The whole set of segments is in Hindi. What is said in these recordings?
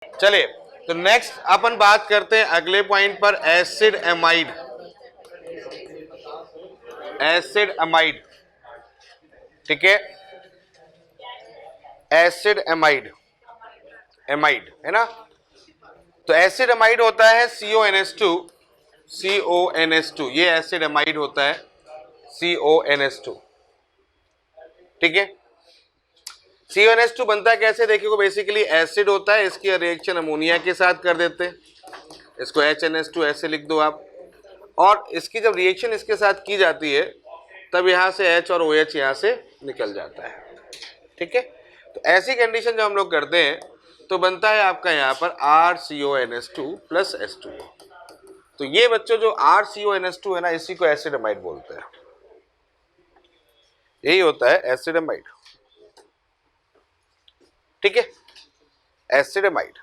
चलिए, तो नेक्स्ट अपन बात करते हैं अगले पॉइंट पर, एसिड एमाइड। एसिड एमाइड, ठीक है, एसिड एमाइड, एमाइड है ना। तो एसिड एमाइड होता है CONS2, CONS2, ये एसिड एमाइड होता है CONS2, ठीक है। CONS2 बनता है कैसे, देखिए, बेसिकली एसिड होता है, इसकी रिएक्शन अमोनिया के साथ कर देते हैं, इसको HNS2 ऐसे लिख दो आप, और इसकी जब रिएक्शन इसके साथ की जाती है तब यहाँ से H और OH यहाँ से निकल जाता है, ठीक है। तो ऐसी कंडीशन जब हम लोग करते हैं तो बनता है आपका यहाँ पर RCONS2 प्लस H2O। तो ये बच्चों जो RCONS2 है ना, इसी को एसिड एमाइड बोलते हैं, यही होता है एसिड एमाइड, ठीक है, एसिड एमाइड।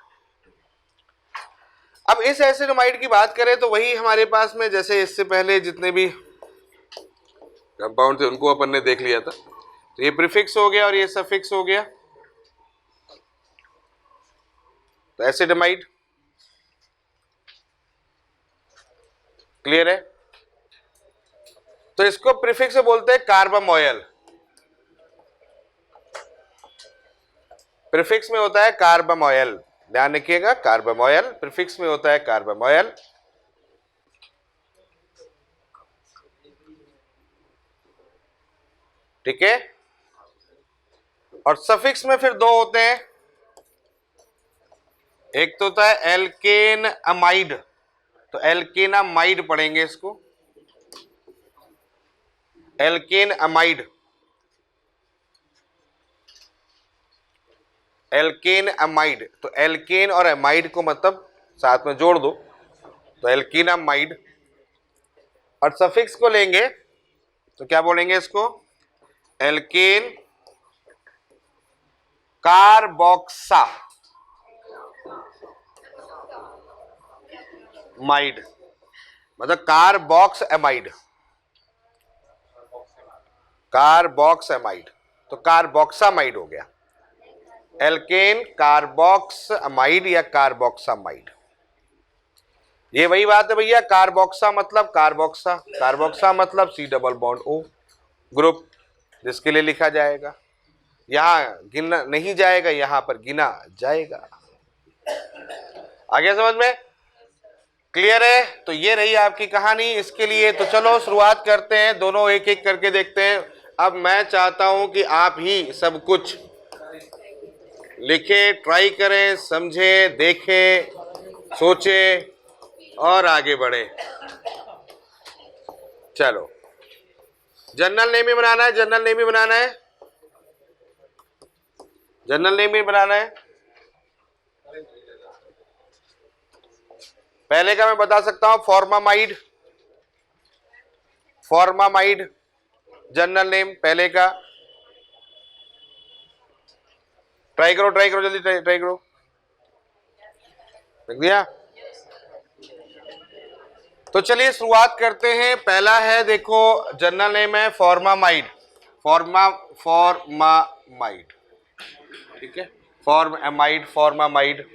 अब इस एसिड एमाइड की बात करें तो वही हमारे पास में, जैसे इससे पहले जितने भी कंपाउंड थे उनको अपन ने देख लिया था। तो ये प्रीफिक्स हो गया और ये सफिक्स हो गया, तो एसिड एमाइड क्लियर है। तो इसको प्रीफिक्स से बोलते हैं कार्बामोयल, प्रीफिक्स में होता है कार्बामोयल, ध्यान रखिएगा, कार्बामोयल प्रीफिक्स में होता है कार्बामोयल। ठीक है, और सफिक्स में फिर दो होते हैं, एक तो होता है एल्केन अमाइड, तो एल्केनामाइड पढ़ेंगे इसको, एल्केन अमाइड, एल्केन अमाइड। तो एल्केन और अमाइड को मतलब साथ में जोड़ दो, तो एल्केनामाइड। और सफिक्स को लेंगे तो क्या बोलेंगे इसको, एल्केन कार्बोक्सा माइड, मतलब कार्बोक्स एमाइड, कार्बोक्स एमाइड, तो कार्बोक्सामाइड हो गया, एल्केन कार्बोक्स अमाइड या कार्बोक्सामाइड। ये वही बात है भैया, कार्बोक्सा मतलब कार्बोक्सा, कार्बोक्सा मतलब C double bond O group, जिसके लिए लिखा जाएगा, यहां गिना नहीं जाएगा, यहां पर गिना जाएगा। आगे समझ में क्लियर है। तो ये रही आपकी कहानी इसके लिए। तो चलो शुरुआत करते हैं, दोनों एक एक करके देखते हैं। अब मैं चाहता हूं कि आप ही सब कुछ लिखें, ट्राई करें, समझें, देखें, सोचें और आगे बढ़े। चलो, जनरल नेम ही बनाना है, जनरल नेम ही बनाना है, जनरल नेम ही बनाना है। पहले का मैं बता सकता हूं, फॉर्मामाइड, फॉर्मामाइड जनरल नेम पहले का। ट्राई करो, ट्राई करो, जल्दी ट्राई करो, देख दिया। तो चलिए शुरुआत करते हैं। पहला है, देखो जनरल नेम है फॉर्मामाइड, फॉर्मामाइड, ठीक है, फॉर्मामाइड, फॉर्मामाइड,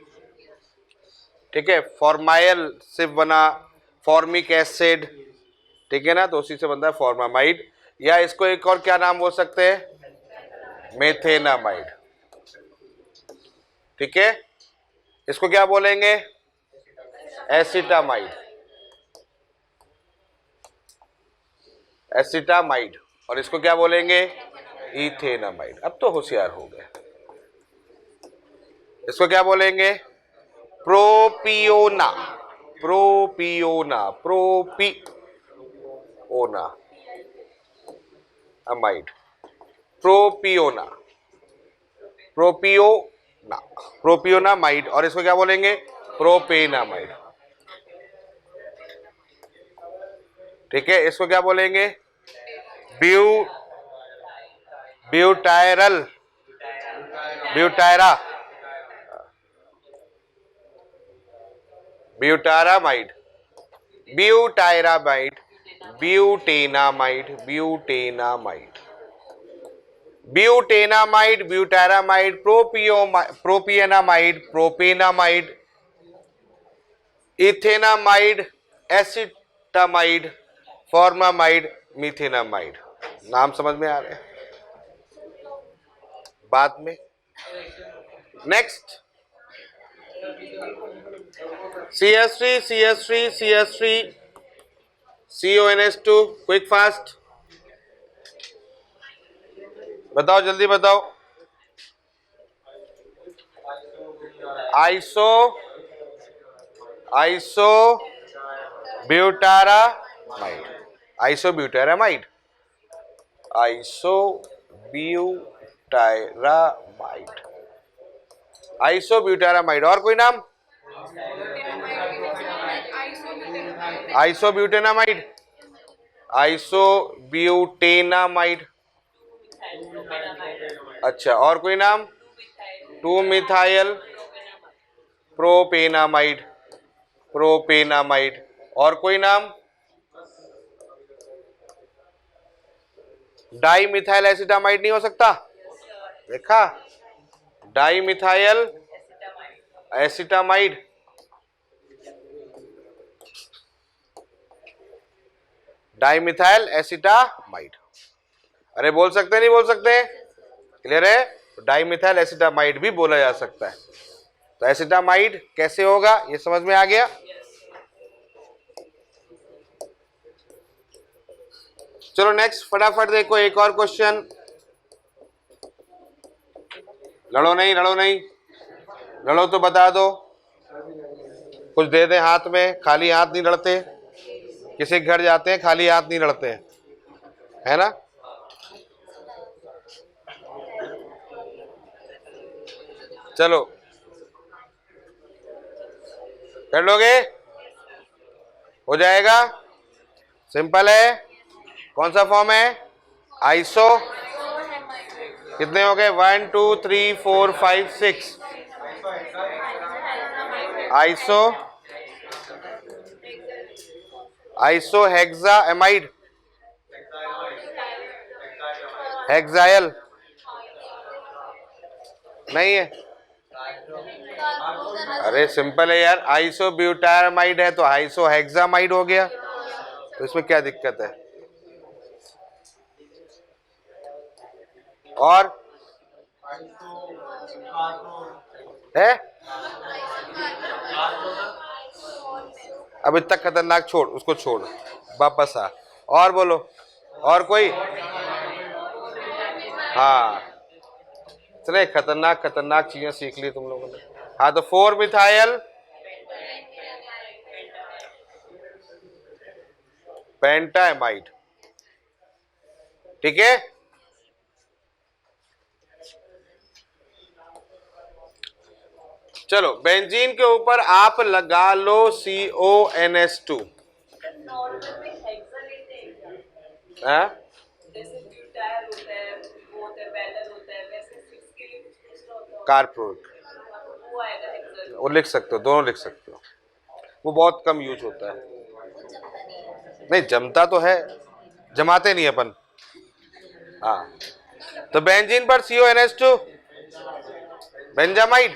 ठीक है। फॉर्माइल से बना फॉर्मिक एसिड, ठीक है ना, तो उसी से बनता है फॉर्मामाइड, या इसको एक और क्या नाम बोल सकते हैं, मेथेनामाइड, ठीक है। इसको क्या बोलेंगे, एसिटामाइड, एसिटामाइड, और इसको क्या बोलेंगे, इथेनामाइड। अब तो होशियार हो गए। इसको क्या बोलेंगे, प्रोपियोना, प्रोपियोना, प्रोपियोना अमाइड, प्रोपियोना, प्रोपियोना, प्रोपियोनामाइड। और इसको क्या बोलेंगे, प्रोपेनामाइड, ठीक है। इसको क्या बोलेंगे, butyral, ब्यूटायरा, ब्यूटारामाइड, ब्यूटायरामाइड, butanamide, butanamide, butanamide, ब्यूटारामाइड, प्रोपियनामाइड, प्रोपेनामाइड, ethanamide, acetamide, formamide, मीथेनामाइड। नाम समझ में आ रहे हैं? बाद में next CS3, CS3, CS3, CONS2, quick fast बताओ, जल्दी बताओ। आइसो ब्यूटारामाइड, आइसोब्यूटारामाइड, आइसोब्यूटारामाइड, आइसोब्यूटारामाइड। और कोई नाम? आइसोब्यूटेनामाइड, आइसोब्यूटेनामाइड। अच्छा, और कोई नाम? 2 मिथाइल प्रोपेनामाइड, प्रोपेनामाइड। और कोई नाम? डाई मिथाइल एसिटामाइड नहीं हो सकता? देखा, di methyl acetamide, di methyl acetamide. अरे बोल सकते नहीं बोल सकते? क्लियर है? डाई मिथाइल एसिटामाइड भी बोला जा सकता है। तो एसिटामाइड कैसे होगा, ये समझ में आ गया? चलो नेक्स्ट, फटाफट देखो एक और क्वेश्चन। लड़ो नहीं, लड़ो नहीं, लड़ो तो बता दो, कुछ दे दे हाथ में। खाली हाथ नहीं लड़ते, किसी के घर जाते हैं खाली हाथ नहीं लड़ते हैं, है ना? चलो कर लोगे? हो जाएगा, सिंपल है। कौन सा फॉर्म है? आइसो। कितने हो गए? 1 2 3 4 5 6। Iso, iso hexa amide, hexyl नहीं है। अरे सिंपल है यार, आइसो ब्यूटारामाइड है तो आइसो हेक्सामाइड हो गया, तो इसमें क्या दिक्कत है? और है? अब इतना खतरनाक छोड़, उसको छोड़, वापस आ। और बोलो, और कोई? हाँ, इतने खतरनाक खतरनाक चीजें सीख ली तुम लोगों ने। हाँ, तो 4 मिथाइल पेंटामाइड, ठीक है? चलो बेंजीन के ऊपर आप लगा लो CONS2। कार्बोनिक, वो लिख सकते हो, दोनों लिख सकते हो, वो बहुत कम यूज होता है। नहीं जमता तो है, जमाते नहीं अपन। हाँ, तो बेंजीन पर CONS2 बेंजामाइड।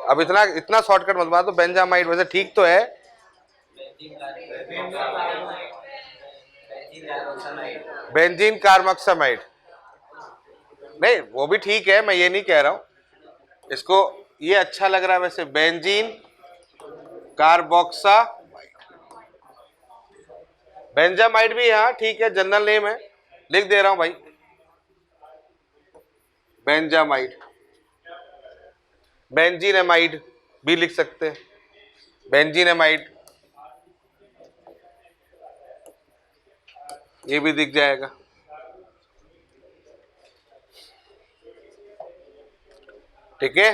अब इतना इतना शॉर्टकट मत मारो, तो बेंजामाइड वैसे ठीक तो है। बेंजीन कार्बोक्सामाइड नहीं, वो भी ठीक है, मैं ये नहीं कह रहा हूं। इसको ये अच्छा लग रहा है वैसे, बेंजीन कार्बोक्सामाइड। बेंजामाइड भी हाँ ठीक है, जनरल नेम है, लिख दे रहा हूं भाई, बेंजामाइड। बेंजीनमाइड भी लिख सकते हैं, बेंजीनमाइड, ये भी दिख जाएगा। ठीक है,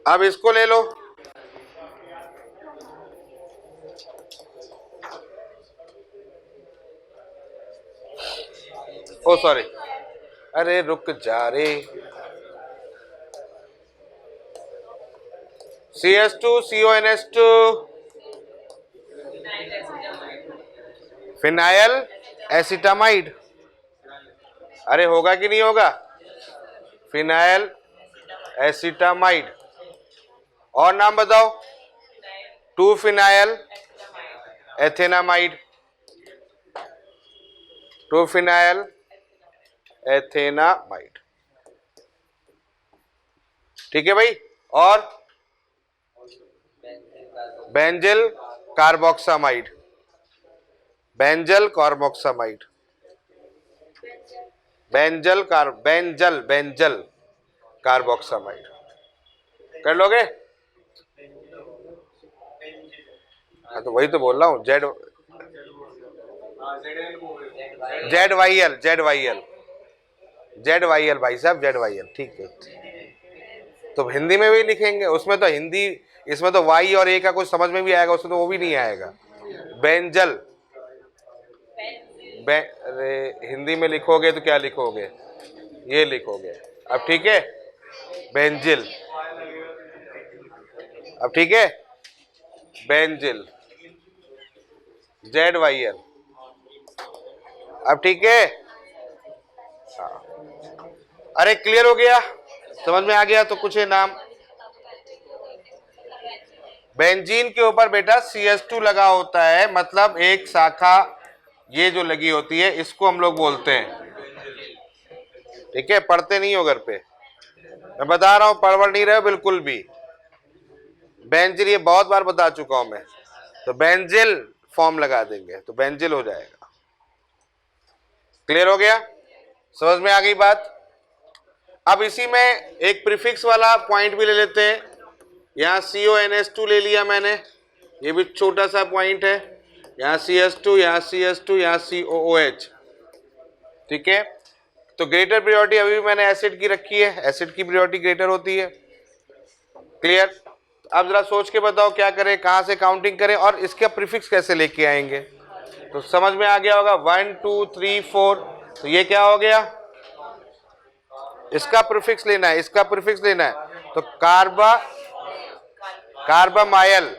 अब इसको ले लो, ओ सॉरी, अरे रुक जा रे। CS2 CONS2 phenyl acetamide. अरे होगा कि नहीं होगा? Phenyl acetamide. और नाम बताओ। 2 फिनाइल एथेनामाइड। 2 फिनाइल एथेनामाइड। ठीक है भाई। और benzyl carboxamide. Benzyl carboxamide. Benzyl carboxamide. कर लोगे? हाँ तो वही तो बोल रहा हूँ। जेड वाई एल भाई साहब, जेड वाई एल। ठीक है, तो हिंदी में भी लिखेंगे। उसमें तो हिंदी, इसमें तो वाई और ए का कुछ समझ में भी आएगा, उसमें तो वो भी नहीं आएगा। बेंजल अरे हिंदी में लिखोगे तो क्या लिखोगे? ये लिखोगे। अब ठीक है, बेंजिल। अब ठीक है, बेंजिल, जेड वाई एल। अब ठीक है। अरे क्लियर हो गया? समझ में आ गया? तो कुछ है नाम। बेंजीन के ऊपर बेटा CH2 लगा होता है, मतलब एक शाखा ये जो लगी होती है, इसको हम लोग बोलते हैं। ठीक है, पढ़ते नहीं हो घर पे, मैं बता रहा हूं, पढ़ नहीं रहे हो बिल्कुल भी। बेंजिल ये बहुत बार बता चुका हूं मैं। तो बेंजिल फॉर्म लगा देंगे तो बेंजिल हो जाएगा। क्लियर हो गया? समझ में आ गई बात? अब इसी में एक प्रीफिक्स वाला पॉइंट भी ले लेते हैं। यहाँ CONS2 ले लिया मैंने, ये भी छोटा सा पॉइंट है। यहाँ CH2, यहाँ CH2, यहाँ COOH। ठीक है, तो ग्रेटर प्रियोरिटी अभी भी मैंने एसिड की रखी है, एसिड की प्रियोरिटी ग्रेटर होती है। क्लियर? अब जरा सोच के बताओ क्या करें, कहाँ से काउंटिंग करें और इसका प्रीफिक्स कैसे लेके आएंगे। तो समझ में आ गया होगा 1 2 3 4। तो ये क्या हो गया? इसका प्रीफिक्स लेना है, इसका प्रीफिक्स लेना है। तो कार्बामाइल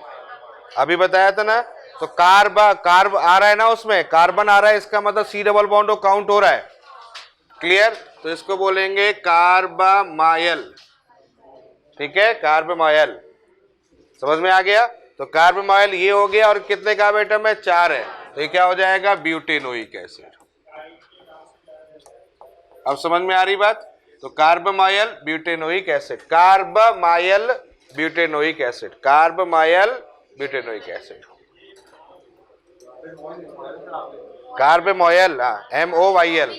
अभी बताया था ना। तो कार्ब आ रहा है ना, उसमें कार्बन आ रहा है, इसका मतलब C डबल बॉन्ड काउंट हो रहा है। क्लियर? तो इसको बोलेंगे कार्बामाइल। ठीक है, कार्बामाइल। समझ में आ गया? तो कार्बामाइल ये हो गया, और कितने का एटम है? 4 है। तो ये क्या हो जाएगा? Butanoic acid. अब समझ में आ रही बात? तो carbamyl butanoic acid, carbamyl butanoic acid, carbamyl butanoic acid, carbamyl, MOYL।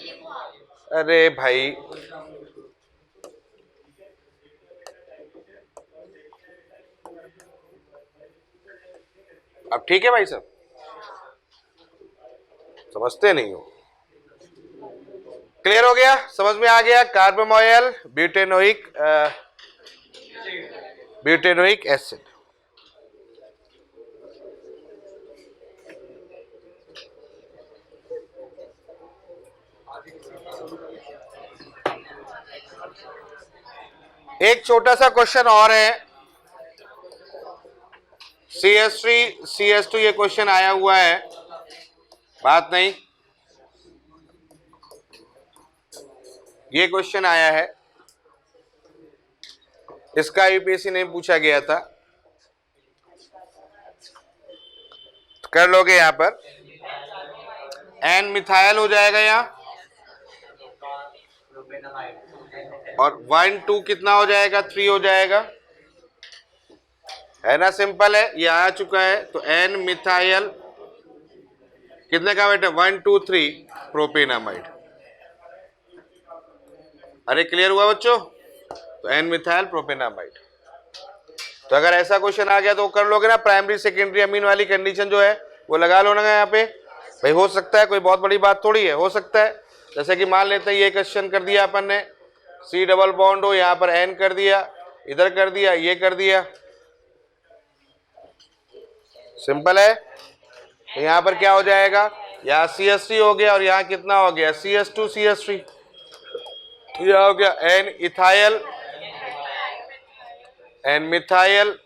अरे भाई अब ठीक है भाई साहब, समझते नहीं हो? क्लियर हो गया? समझ में आ गया? कार्बामाइल ब्यूटेनोइक एसिड। एक छोटा सा क्वेश्चन और है, CH3 CH2, ये क्वेश्चन आया हुआ है, बात नहीं, ये क्वेश्चन आया है, इसका यूपीएससी नहीं पूछा गया था। कर लोगे यहां पर N मिथाइल हो जाएगा यहाँ, और 1 2 कितना हो जाएगा? 3 हो जाएगा, है ना? सिंपल है, ये आ चुका है। तो N मिथाइल कितने का बेटा? 1 2 3 प्रोपेनामाइड। अरे क्लियर हुआ बच्चों? तो N मिथाइल प्रोपेनामाइड। तो अगर ऐसा क्वेश्चन आ गया तो कर लोगे ना, प्राइमरी सेकेंडरी अमीन वाली कंडीशन जो है वो लगा लो ना यहाँ पे। भाई हो सकता है, कोई बहुत बड़ी बात थोड़ी है, हो सकता है। जैसे कि मान लेते हैं ये क्वेश्चन कर दिया अपन ने, C डबल बॉन्ड हो, यहाँ पर N कर दिया, इधर कर दिया, ये कर दिया, सिंपल है। तो यहाँ पर क्या हो जाएगा? यहाँ CH3 हो गया, और यहाँ कितना हो गया? CH2 CH3। तो यह हो गया N ethyl, N methyl,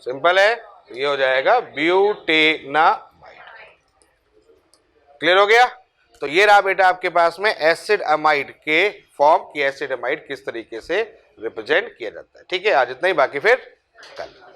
simple है। ये हो जाएगा ब्यूटेनामाइड। क्लियर हो गया? तो ये रहा बेटा आपके पास में एसिड अमाइड के फॉर्म की एसिड अमाइड किस तरीके से रिप्रेजेंट किया जाता है। ठीक है, आज इतना ही, बाकी फिर कल।